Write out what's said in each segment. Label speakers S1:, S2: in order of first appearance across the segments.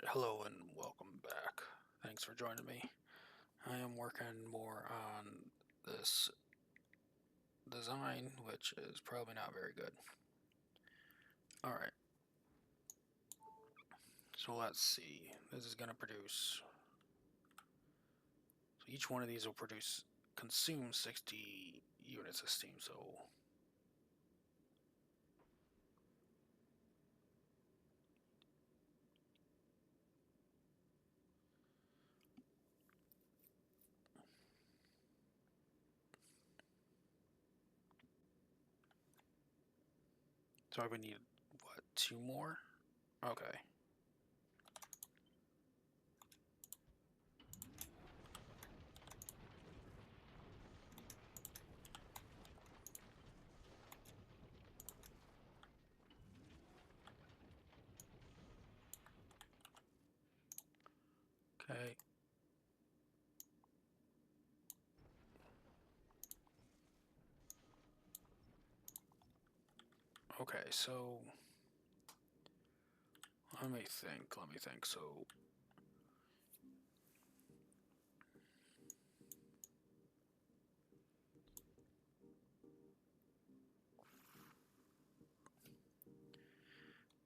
S1: Alright, hello and welcome back. Thanks for joining me. I am working more on this design, which is probably not very good. Alright, so let's see. This is going to produce... So each one of these will consume 60 units of steam, so... So I would need, what, 2 more? Okay. Okay. Okay, so... Let me think. So...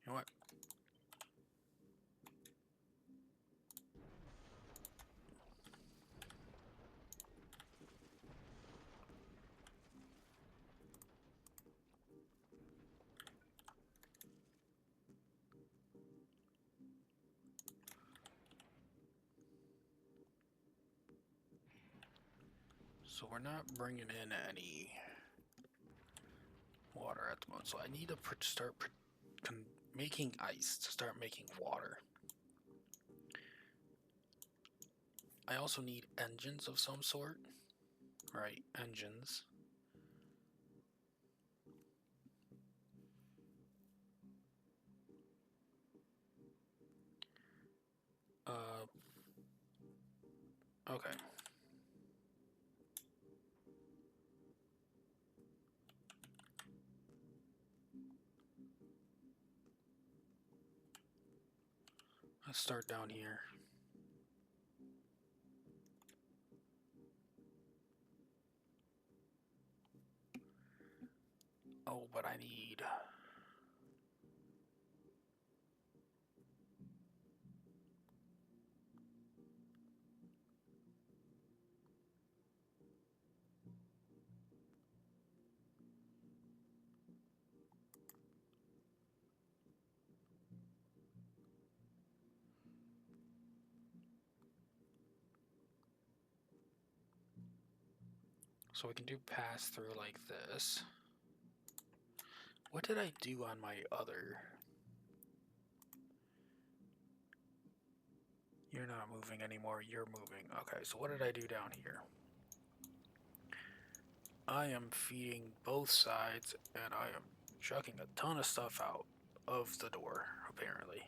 S1: You know what? So we're not bringing in any water at the moment, so I need to start making ice to start making water. I also need engines of some sort. Right, engines. Okay. Let's start down here. Oh, but I need... So we can do pass through like this. What did I do on my other... You're not moving anymore, you're moving. Okay, so what did I do down here? I am feeding both sides, and I am chucking a ton of stuff out of the door, apparently.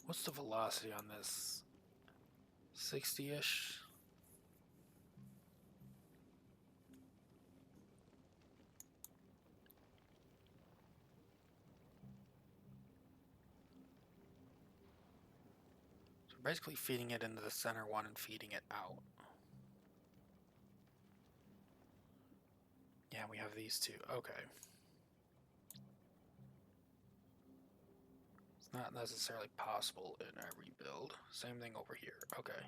S1: What's the velocity on this? 60-ish? So basically feeding it into the center one and feeding it out. Yeah, we have these two. Okay. It's not necessarily possible in every build. Same thing over here. Okay.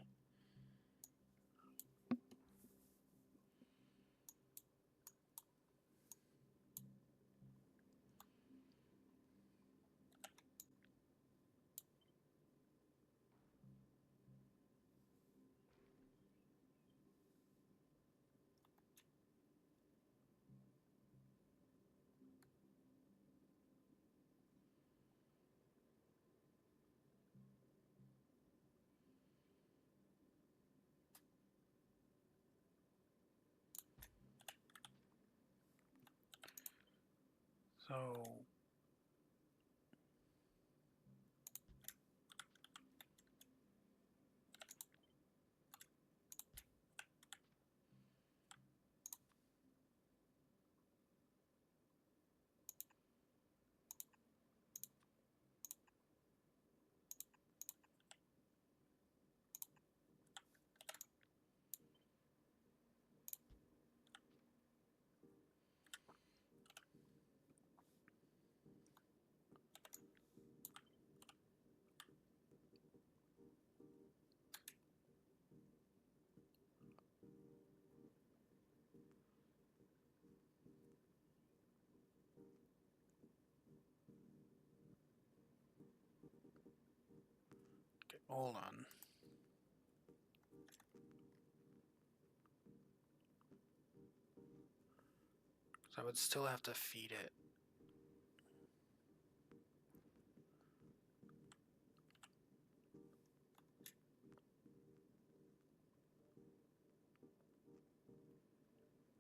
S1: So... Hold on. So I would still have to feed it.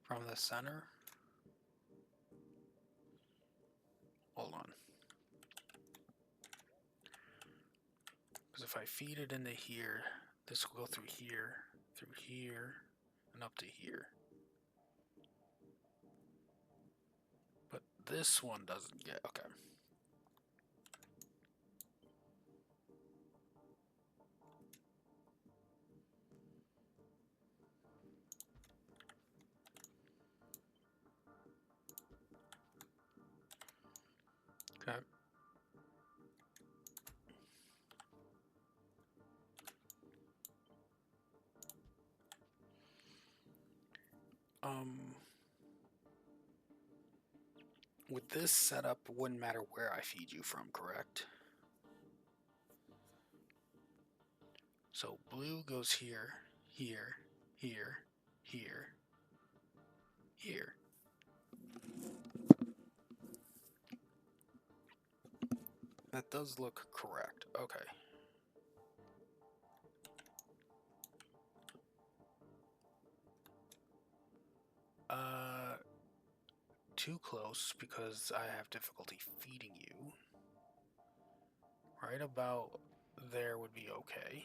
S1: From the center? Hold on. Because if I feed it into here, this will go through here, and up to here. But this one doesn't get, okay. Okay. With this setup, wouldn't matter where I feed you from, correct? So blue goes here, here, here, here, here. That does look correct. Okay. Too close because I have difficulty feeding you. Right about there would be okay.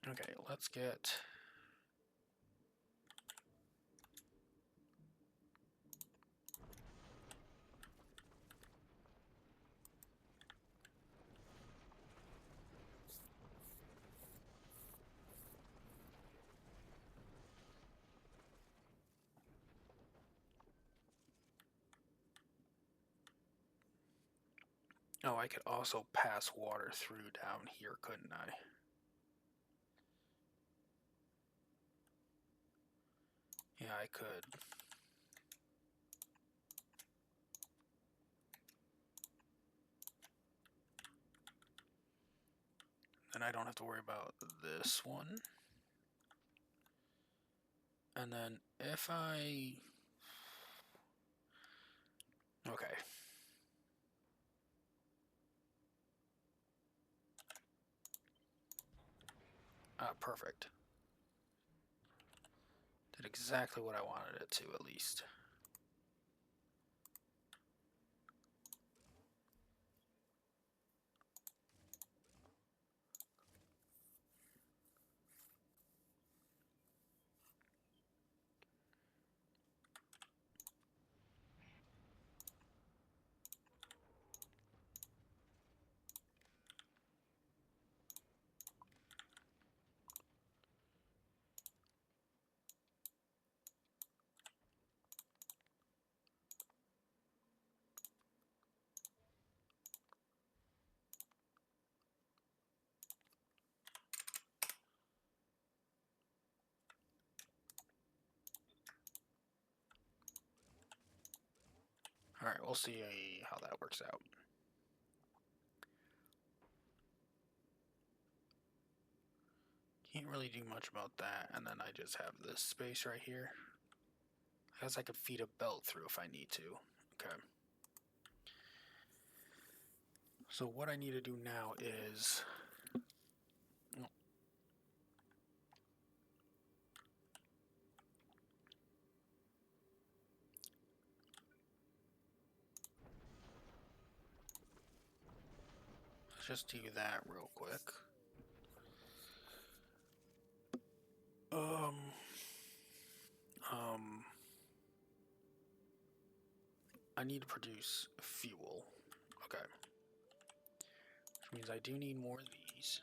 S1: Okay, let's get... Oh, I could also pass water through down here, couldn't I? Yeah, I could. Then I don't have to worry about this one. And then if I... Okay. Perfect. Did exactly what I wanted it to, at least. Alright, we'll see how that works out. Can't really do much about that, and then I just have this space right here. I guess I could feed a belt through if I need to. Okay. So what I need to do now is... Let's just do that real quick. I need to produce fuel. Okay. Which means I do need more of these.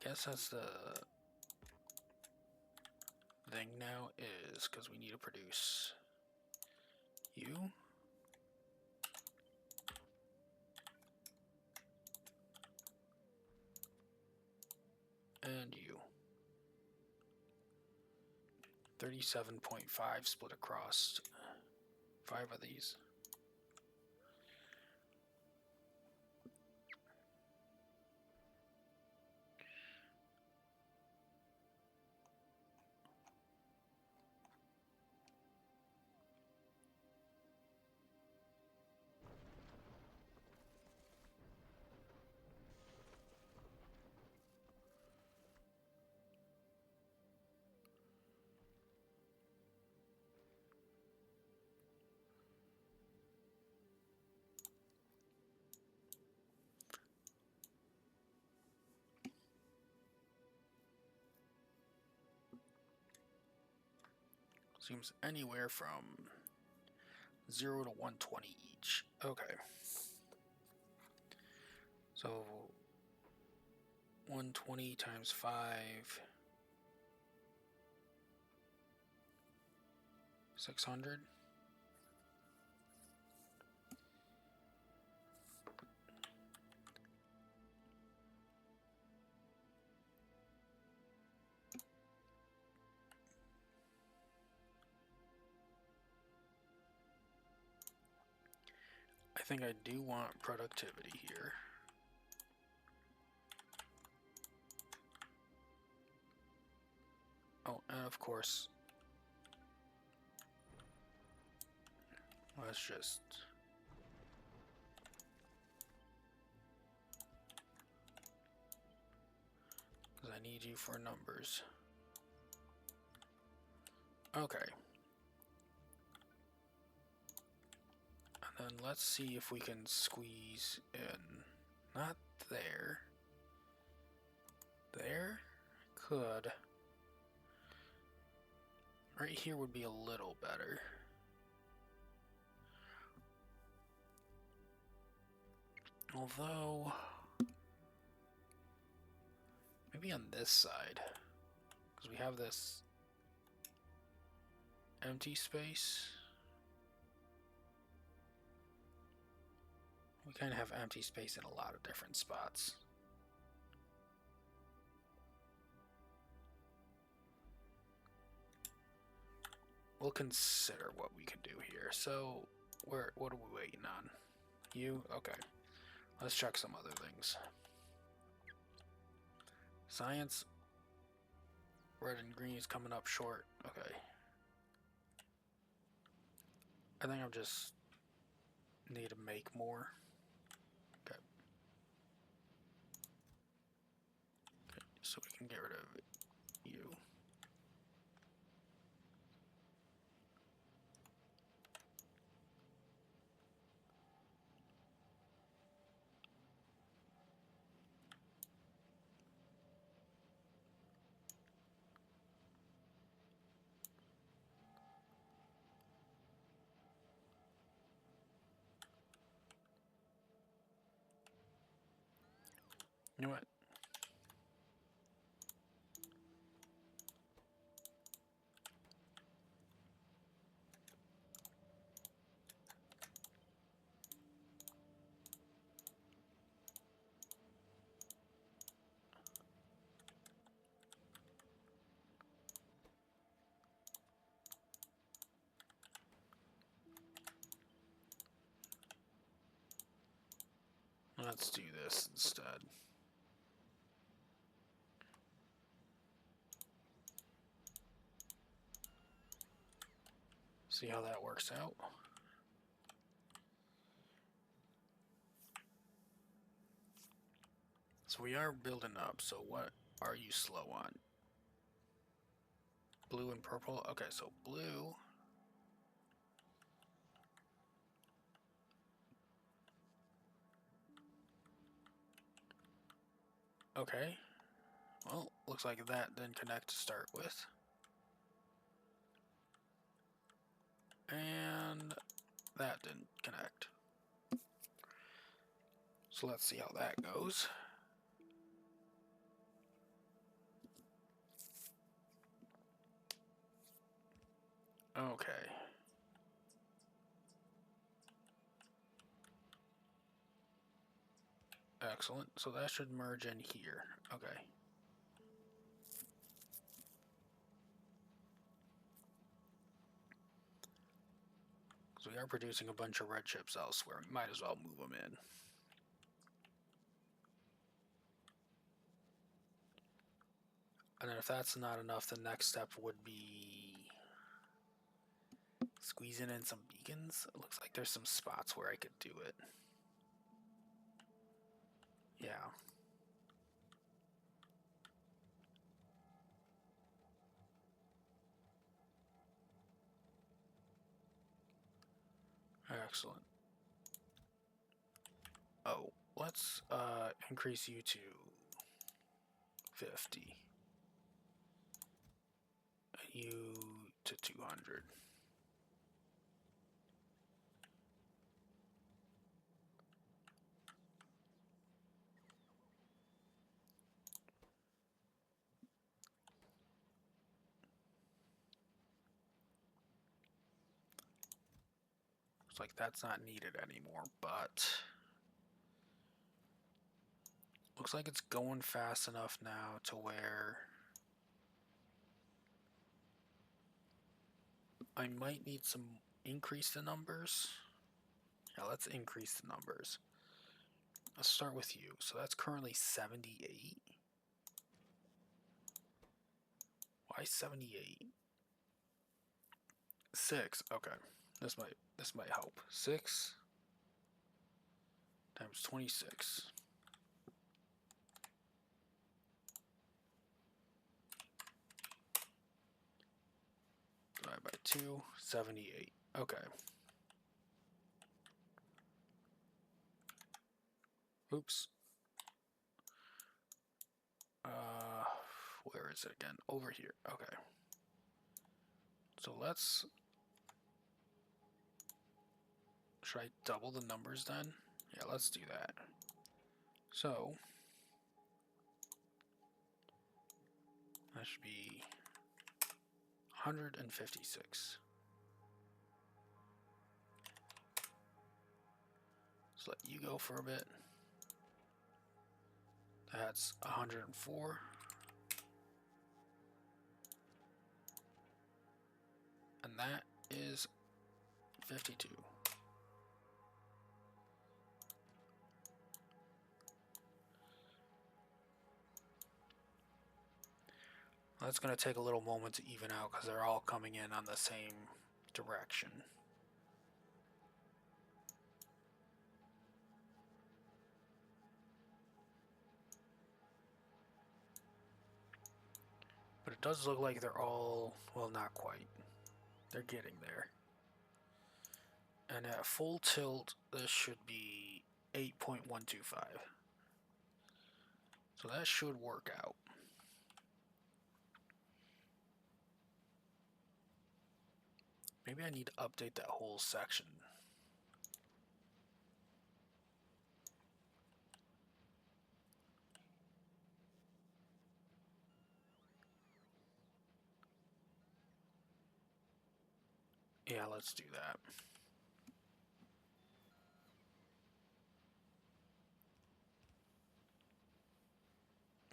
S1: guess that's the thing now is because we need to produce you. And you. 37.5 split across 5 of these. Seems anywhere from 0 to 120 each. Okay. So 120 times 5. 600. I think I do want productivity here. Oh, and of course, let's just because I need you for numbers. Okay. And then let's see if we can squeeze in. Not there. There? Could. Right here would be a little better. Although, maybe on this side. Because we have this empty space. We kind of have empty space in a lot of different spots. We'll consider what we can do here. So, what are we waiting on? You? Okay. Let's check some other things. Science. Red and green is coming up short. Okay. I think I'm just need to make more. Okay. Okay, so we can get rid of you. You know what? Let's do this instead. See how that works out. So we are building up, so what are you slow on? Blue and purple? Okay, so blue. Okay. Well, looks like that didn't connect to start with. And that didn't connect. So let's see how that goes. Okay. Excellent. So that should merge in here. Okay. So we are producing a bunch of red chips elsewhere. We might as well move them in. And then if that's not enough, the next step would be squeezing in some beacons. It looks like there's some spots where I could do it. Yeah. Excellent. Oh, let's increase you to 50. You to 200. Looks like that's not needed anymore, but looks like it's going fast enough now to where I might need some increase the numbers. Yeah, let's increase the numbers. Let's start with you. So that's currently 78. Why 78? 6. Okay. This might help. 6 times 26. Divided by 2, 78. Okay. Oops. Where is it again? Over here. Okay. So let's... Should I double the numbers then? Yeah, let's do that. So... that should be 156. So let you go for a bit. That's 104. And that is 52. That's going to take a little moment to even out because they're all coming in on the same direction. But it does look like they're all, well, not quite. They're getting there. And at full tilt, this should be 8.125. So that should work out. Maybe I need to update that whole section. Yeah, let's do that.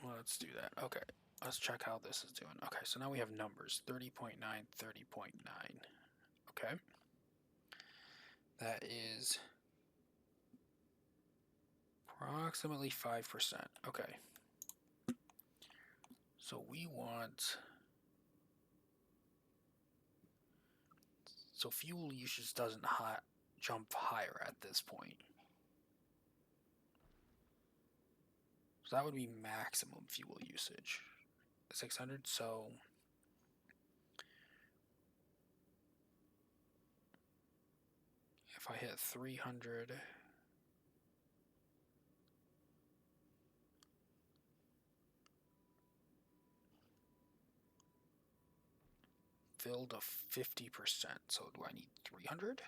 S1: Let's do that. Okay, let's check how this is doing. Okay, so now we have numbers 30.9, 30.9. Okay, that is approximately 5%. Okay, so we want... So fuel usage doesn't jump higher at this point. So that would be maximum fuel usage. 600, so... if I hit 300... fill to 50%, so do I need 300?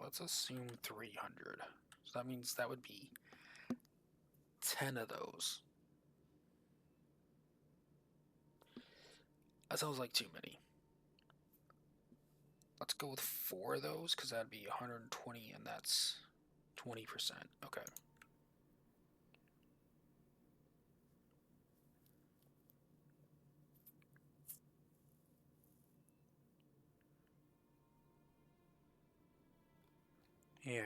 S1: let's assume 300. So that means that would be 10 of those. That sounds like too many. Let's go with 4 of those, because that'd be 120, and that's 20%. Okay. Yeah.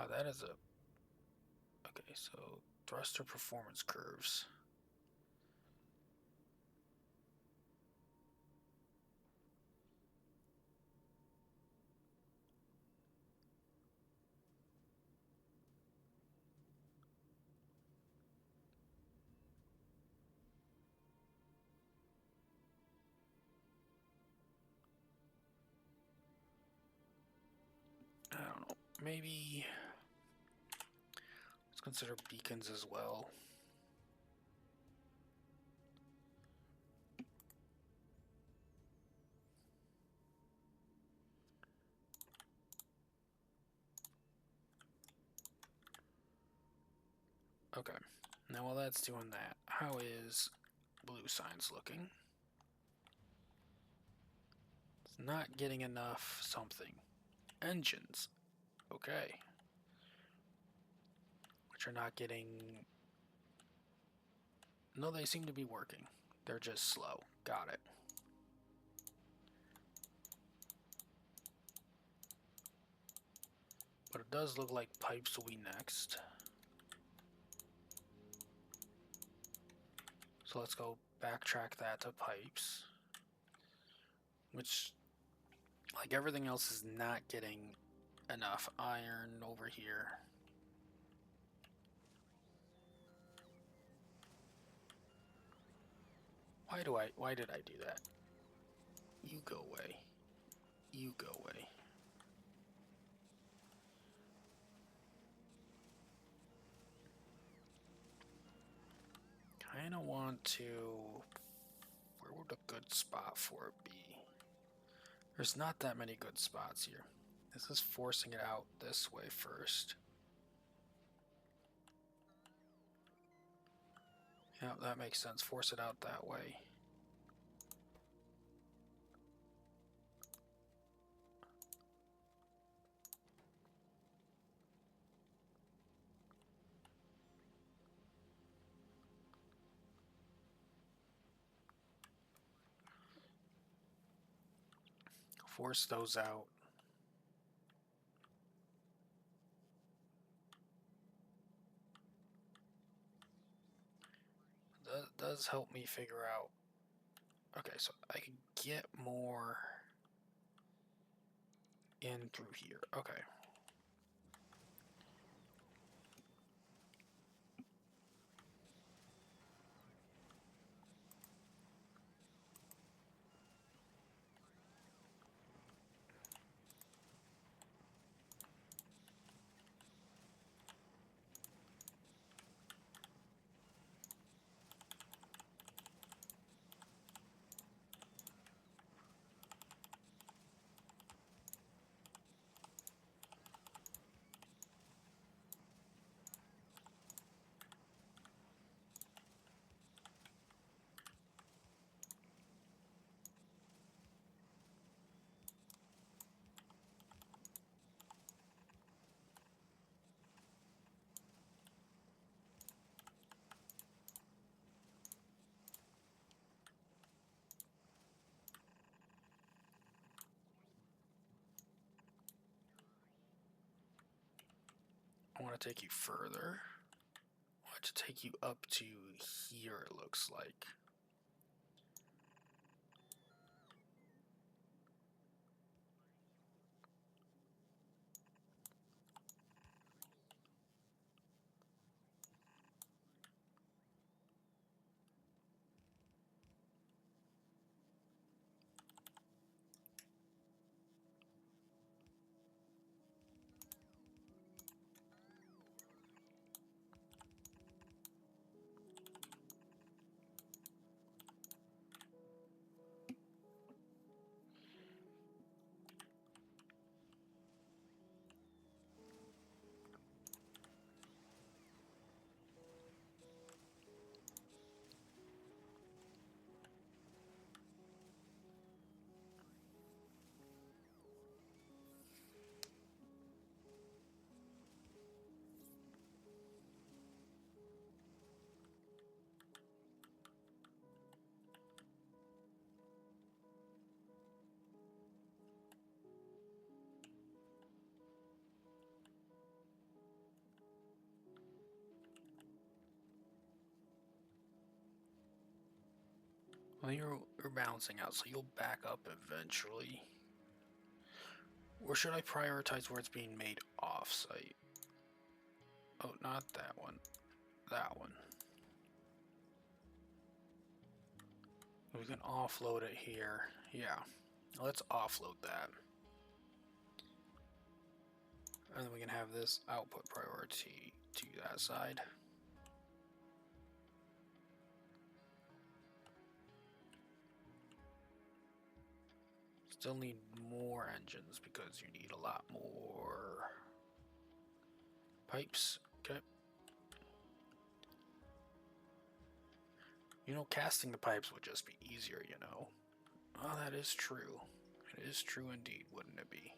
S1: Oh, that is a... Okay, so thruster performance curves. I don't know. Maybe... Let's consider beacons as well. Okay. Now while that's doing that, how is blue science looking? It's not getting enough something. Engines. Okay. Which are not getting... No, they seem to be working. They're just slow. Got it. But it does look like pipes will be next. So let's go backtrack that to pipes. Which, like everything else, is not getting enough iron over here. Why did I do that? You go away. You go away. Kinda want to... Where would a good spot for it be? There's not that many good spots here. This is forcing it out this way first. Yeah, that makes sense. Force it out that way. Force those out. That does help me figure out. Okay, so I can get more in through here. Okay. I want to take you further. I want to take you up to here, it looks like. Well, you're balancing out, so you'll back up eventually. Or should I prioritize where it's being made off-site? Oh, not that one. That one. We can offload it here. Yeah. Let's offload that. And then we can have this output priority to that side. Still need more engines because you need a lot more pipes. Okay. You know, casting the pipes would just be easier, you know. Oh, that is true. It is true indeed, wouldn't it be?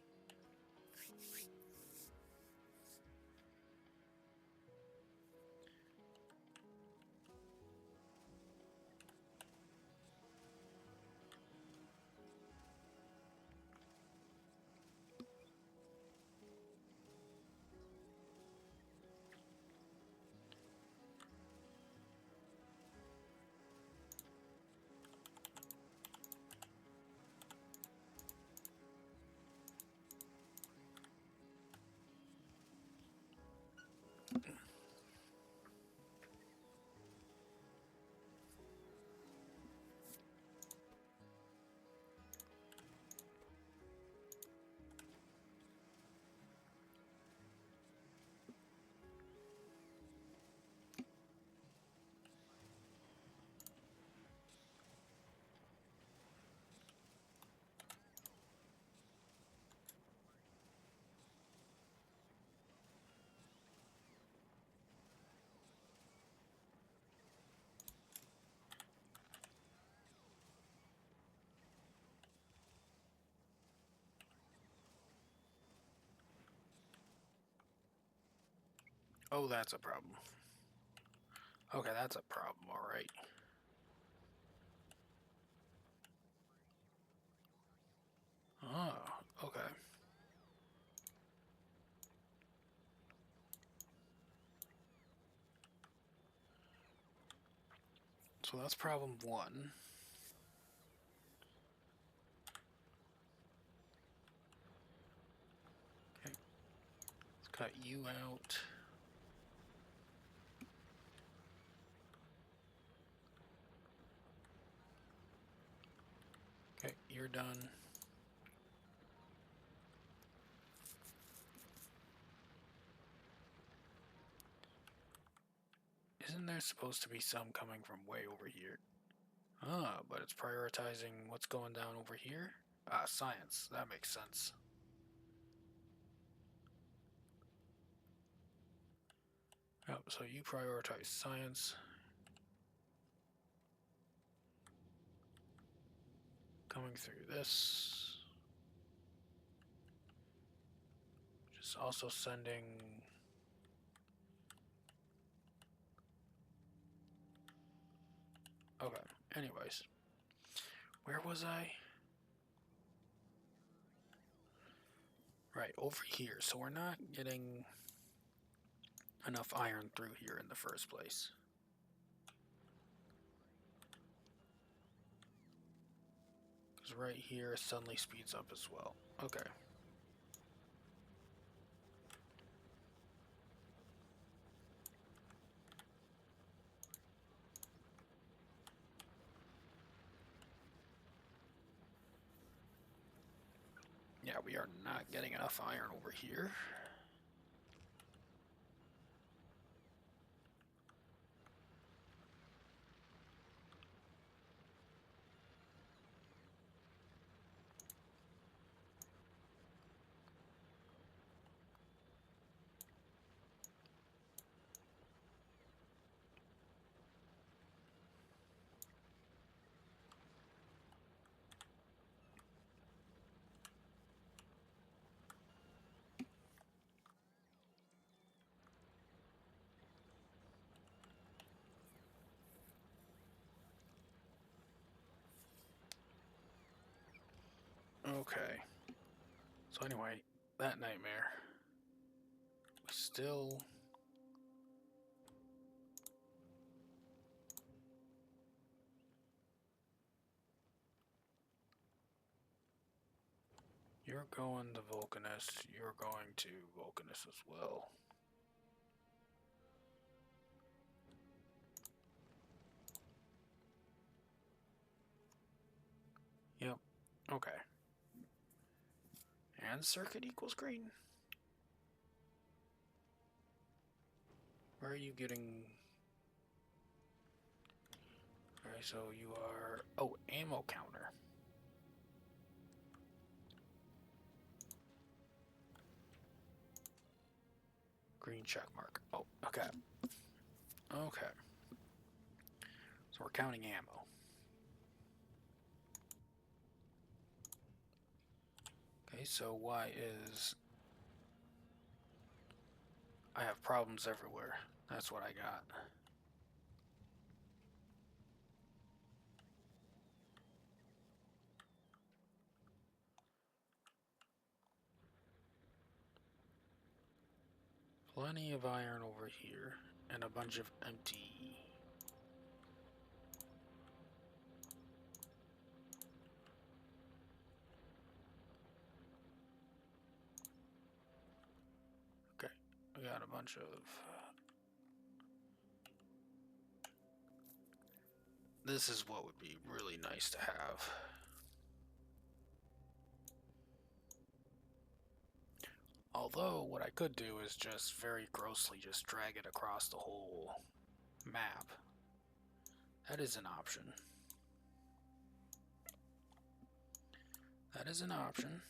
S1: Oh, that's a problem. Okay, that's a problem, alright. Oh, okay. So that's problem one. Okay. Let's cut you out. Okay, you're done. Isn't there supposed to be some coming from way over here? Ah, but it's prioritizing what's going down over here? Ah, science. That makes sense. Yep, so you prioritize science. Coming through this. Just also sending... Okay, anyways. Where was I? Right, over here. So we're not getting enough iron through here in the first place. Because right here suddenly speeds up as well. Okay. Yeah, we are not getting enough iron over here. Okay. So anyway, that nightmare. We still... You're going to Vulcanus. You're going to Vulcanus as well. Yep. Okay. And circuit equals green. Where are you getting... Alright, so you are... Oh, ammo counter. Green check mark. Oh, okay. Okay. So we're counting ammo. Okay, so why is... I have problems everywhere. That's what I got. Plenty of iron over here, and a bunch of empty. Okay, we got a bunch of... This is what would be really nice to have. Although, what I could do is just very grossly just drag it across the whole map. That is an option. That is an option.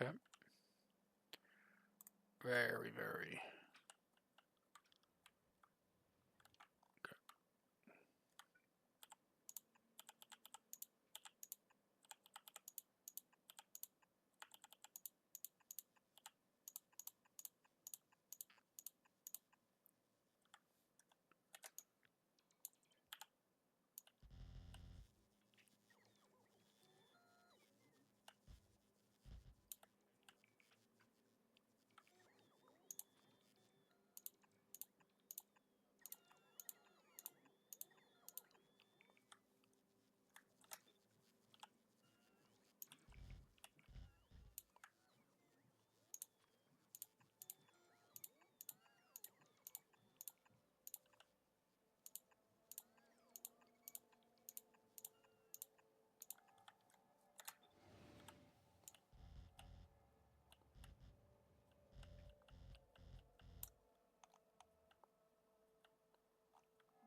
S1: Okay. Very, very. Okay.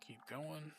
S1: Keep going.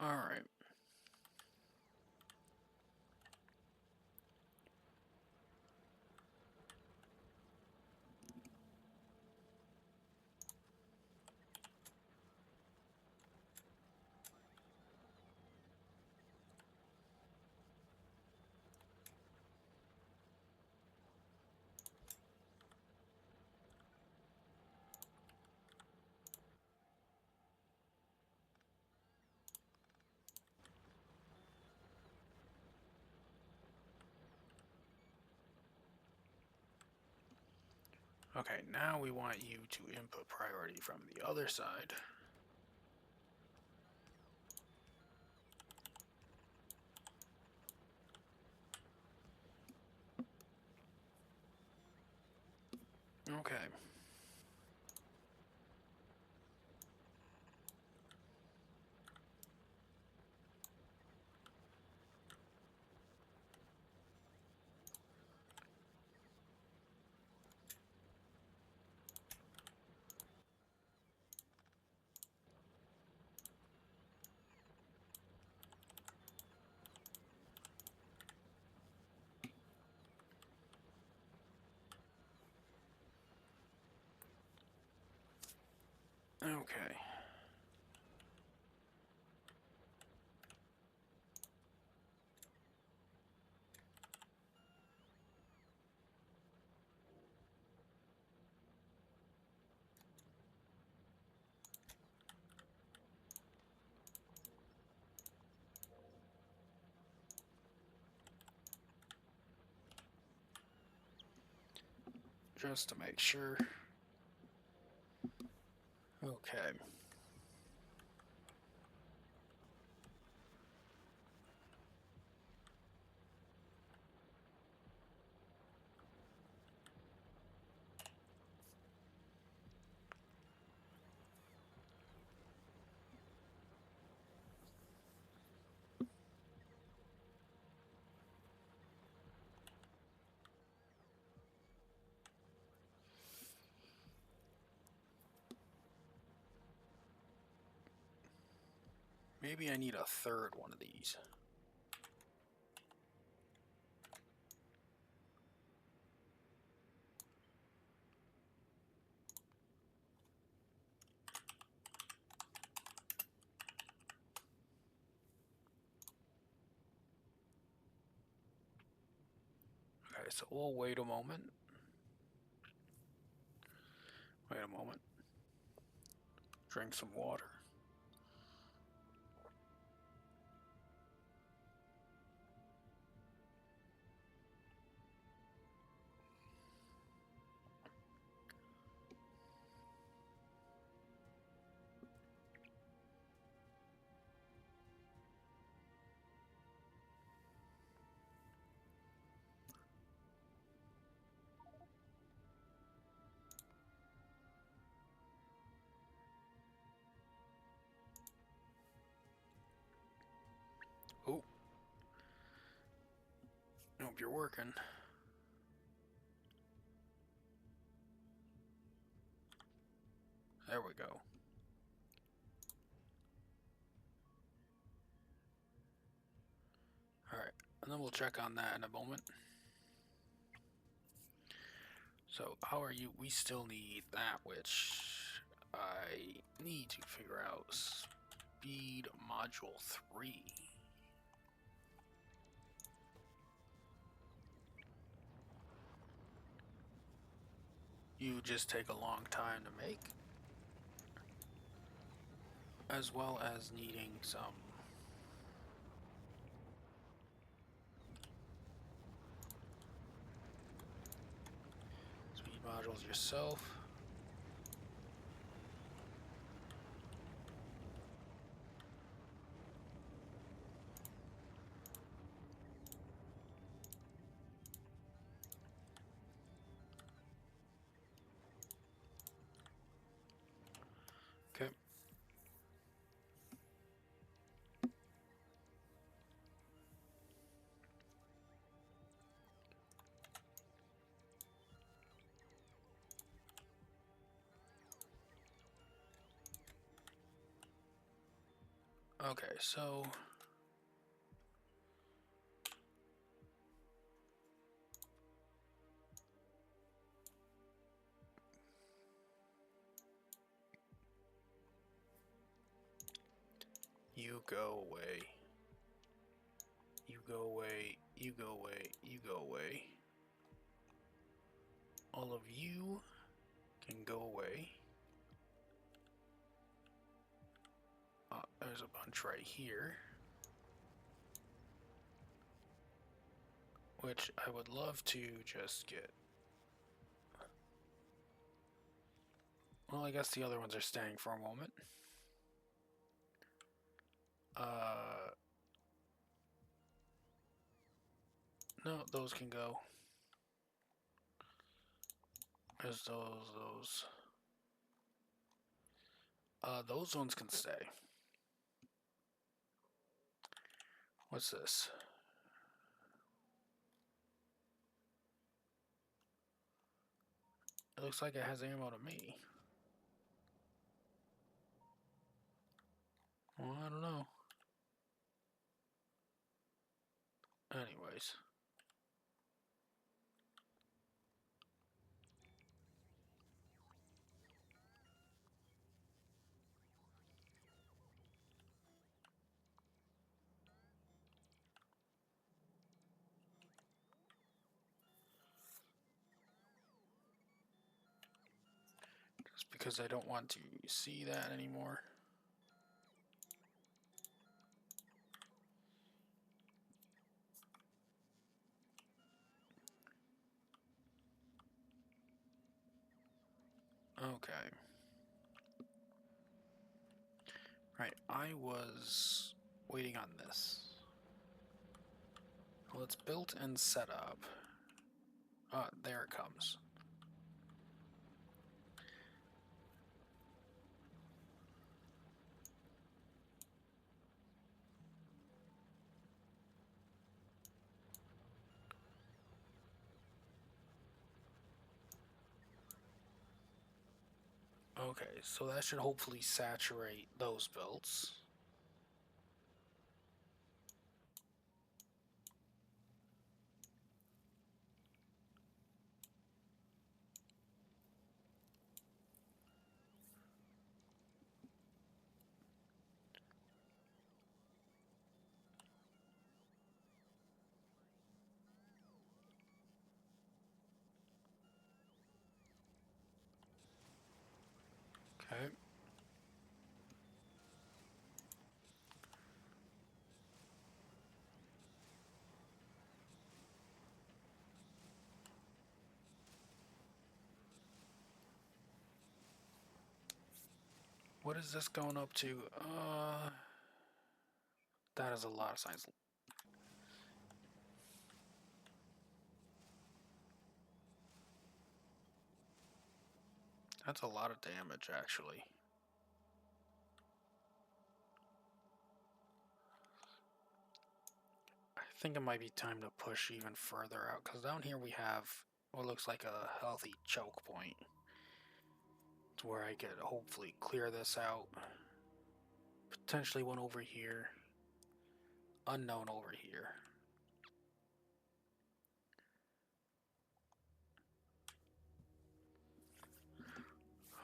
S1: Alright. Okay, now we want you to input priority from the other side. Okay. Okay. Just to make sure. Okay. Maybe I need a third one of these. Okay, so we'll wait a moment. Wait a moment. Drink some water. Oh. Hope you're working. There we go. Alright, and then we'll check on that in a moment. So, how are you? We still need that, which I need to figure out. Speed module 3. You just take a long time to make, as well as needing some speed modules yourself. Okay. Okay, so you go away. You go away. You go away. You go away. All of you can go away. There's a bunch right here, which I would love to just get. Well, I guess the other ones are staying for a moment. No, those can go. There's those. Those ones can stay. What's this? It looks like it has ammo to me. Well, I don't know. Anyways. Just because I don't want to see that anymore. Okay. Right, I was waiting on this. Well, it's built and set up. There it comes. Okay, so that should hopefully saturate those belts. Okay. What is this going up to? That is a lot of science. That's a lot of damage, actually. I think it might be time to push even further out, because down here we have what looks like a healthy choke point. It's where I could hopefully clear this out. Potentially one over here. Unknown over here.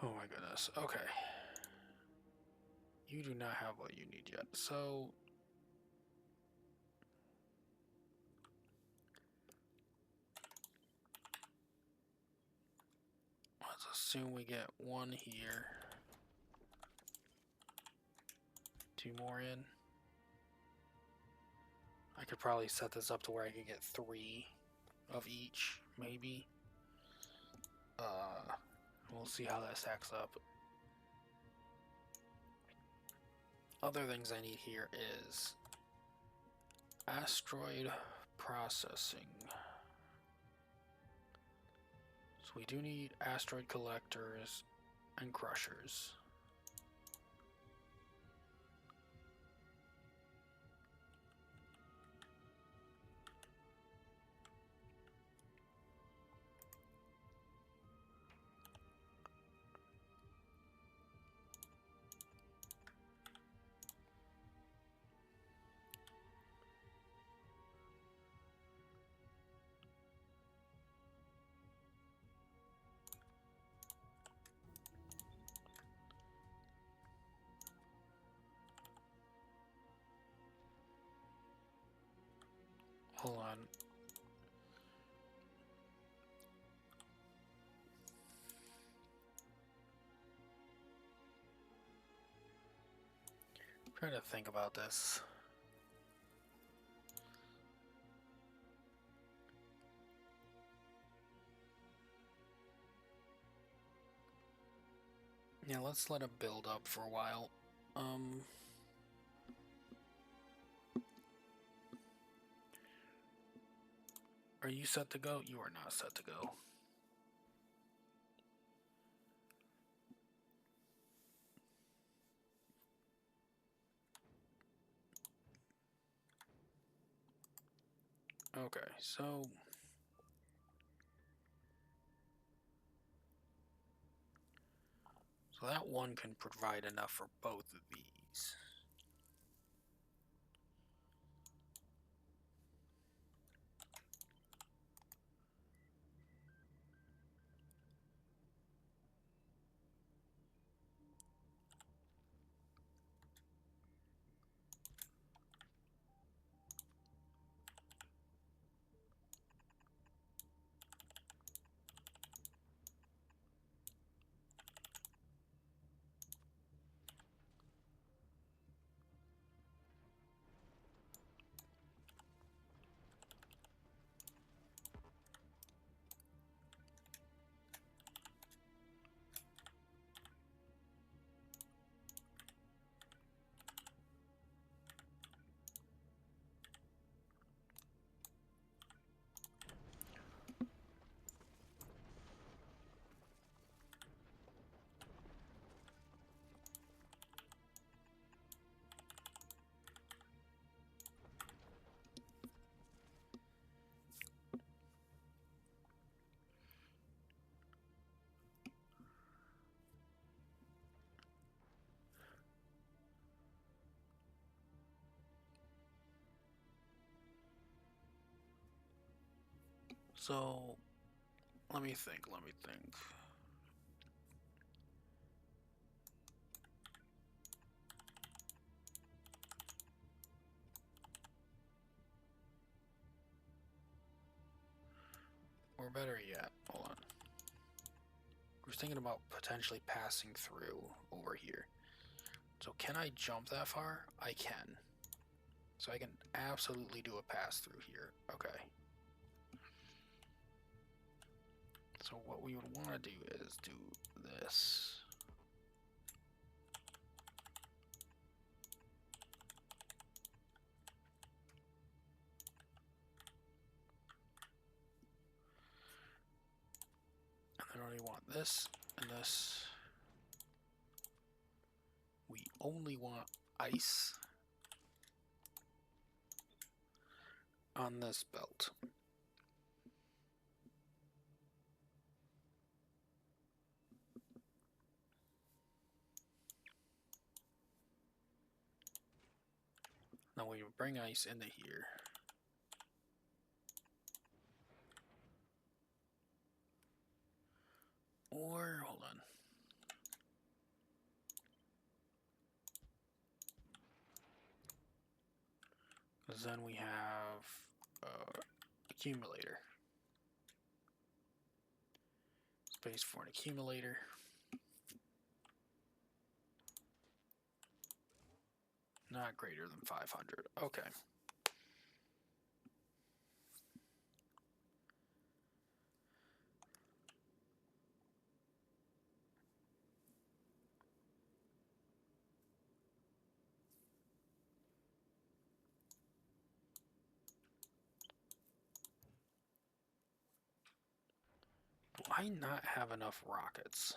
S1: Oh my goodness. Okay. You do not have what you need yet. So let's assume we get one here. 2 more in. I could probably set this up to where I could get 3 of each, maybe. We'll see how that stacks up. Other things I need here is asteroid processing. So we do need asteroid collectors and crushers. hold on. I'm trying to think about this. Yeah, let's let it build up for a while. Are you set to go? You are not set to go. Okay, so that one can provide enough for both of these. So, let me think. Or better yet, hold on. We're thinking about potentially passing through over here. So can I jump that far? I can. So I can absolutely do a pass through here. Okay. So what we would want to do is do this. And then we want this and this. We only want ice on this belt. Now we bring ice into here. Or, hold on. Because then we have accumulator. Space for an accumulator. Not greater than 500. Okay. Do I not have enough rockets?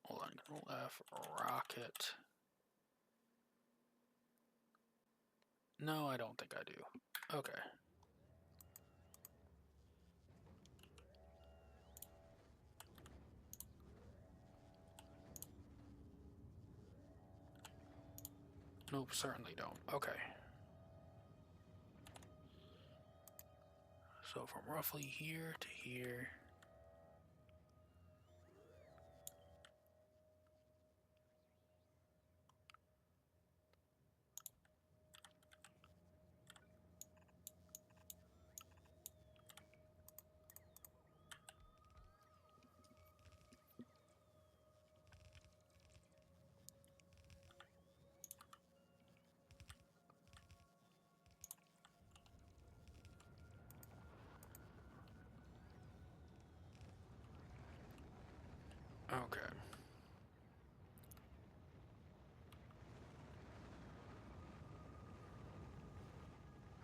S1: Hold on, Control F, rocket. No, I don't think I do. Okay. Nope, certainly don't. Okay. So from roughly here to here.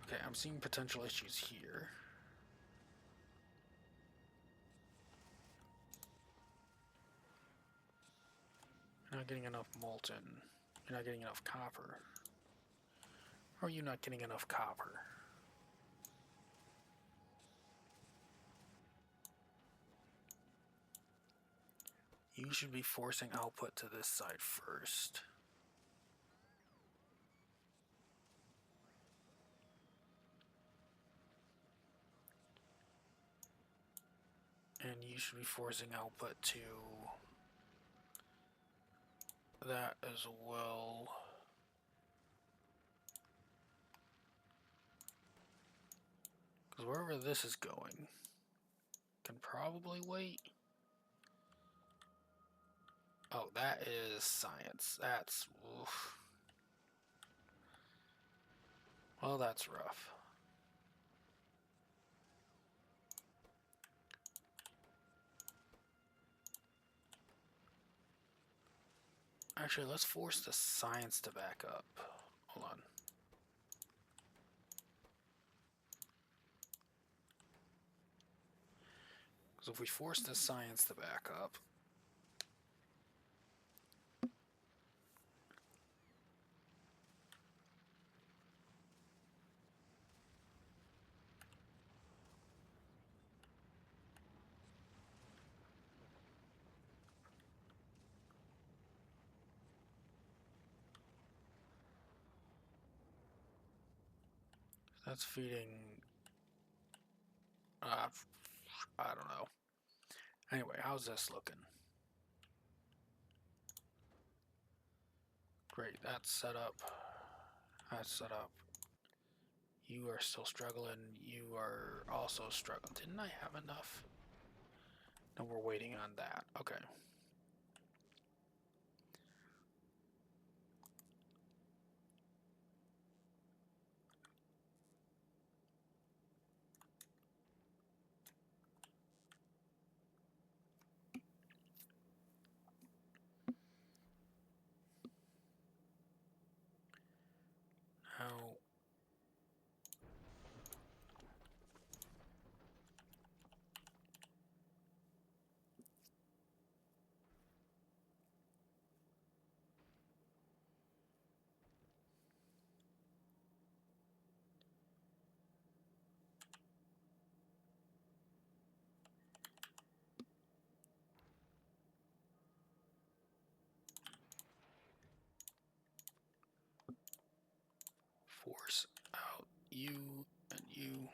S1: Okay, I'm seeing potential issues here. You're not getting enough molten. You're not getting enough copper. Or are you not getting enough copper? You should be forcing output to this side first. And you should be forcing output to that as well. Because wherever this is going can probably wait. Oh, that is science. That's... oof. Well, that's rough. Actually, let's force the science to back up. Hold on. Because if we force the science to back up, that's feeding... I don't know. Anyway, how's this looking? Great, that's set up. That's set up. You are still struggling. You are also struggling. Didn't I have enough? No, we're waiting on that. Okay. Now... force out you and you.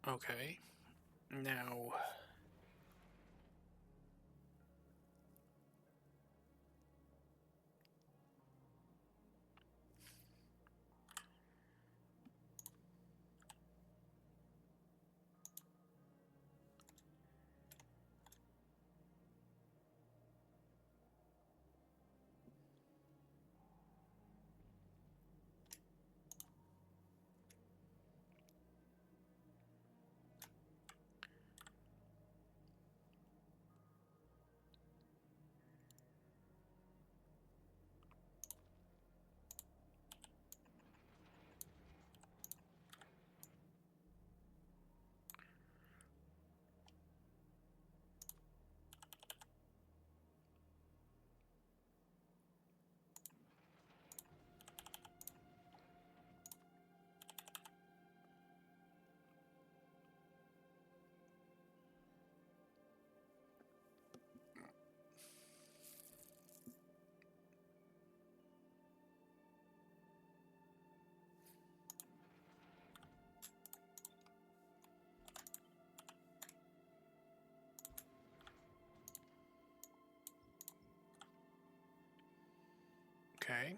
S1: Okay. Now... Okay.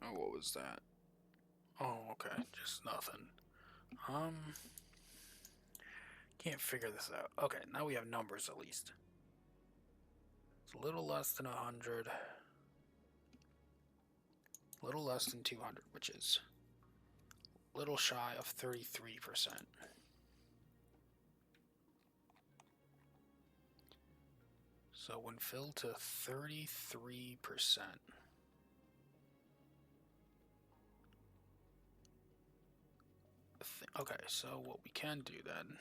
S1: Oh, what was that? Oh, okay, just nothing. Can't figure this out. Okay, now we have numbers at least. It's a little less than 100. A little less than 200, which is a little shy of 33%. So when filled to 33%. Okay, so what we can do then.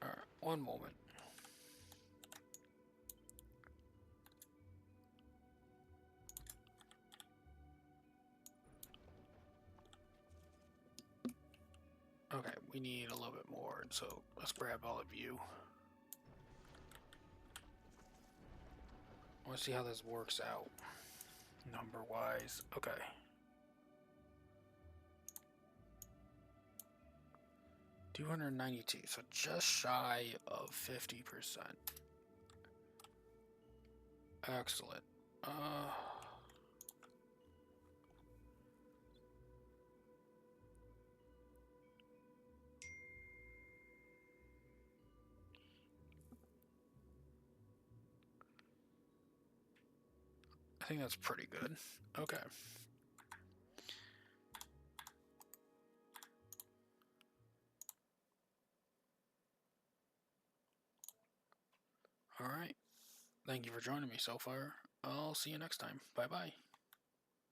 S1: Alright, one moment. Okay, we need a little bit more, so let's grab all of you. I want to see how this works out, number-wise. Okay. $292, so just shy of 50%. Excellent. I think that's pretty good. Okay. Alright. Thank you for joining me so far. I'll see you next time. Bye-bye.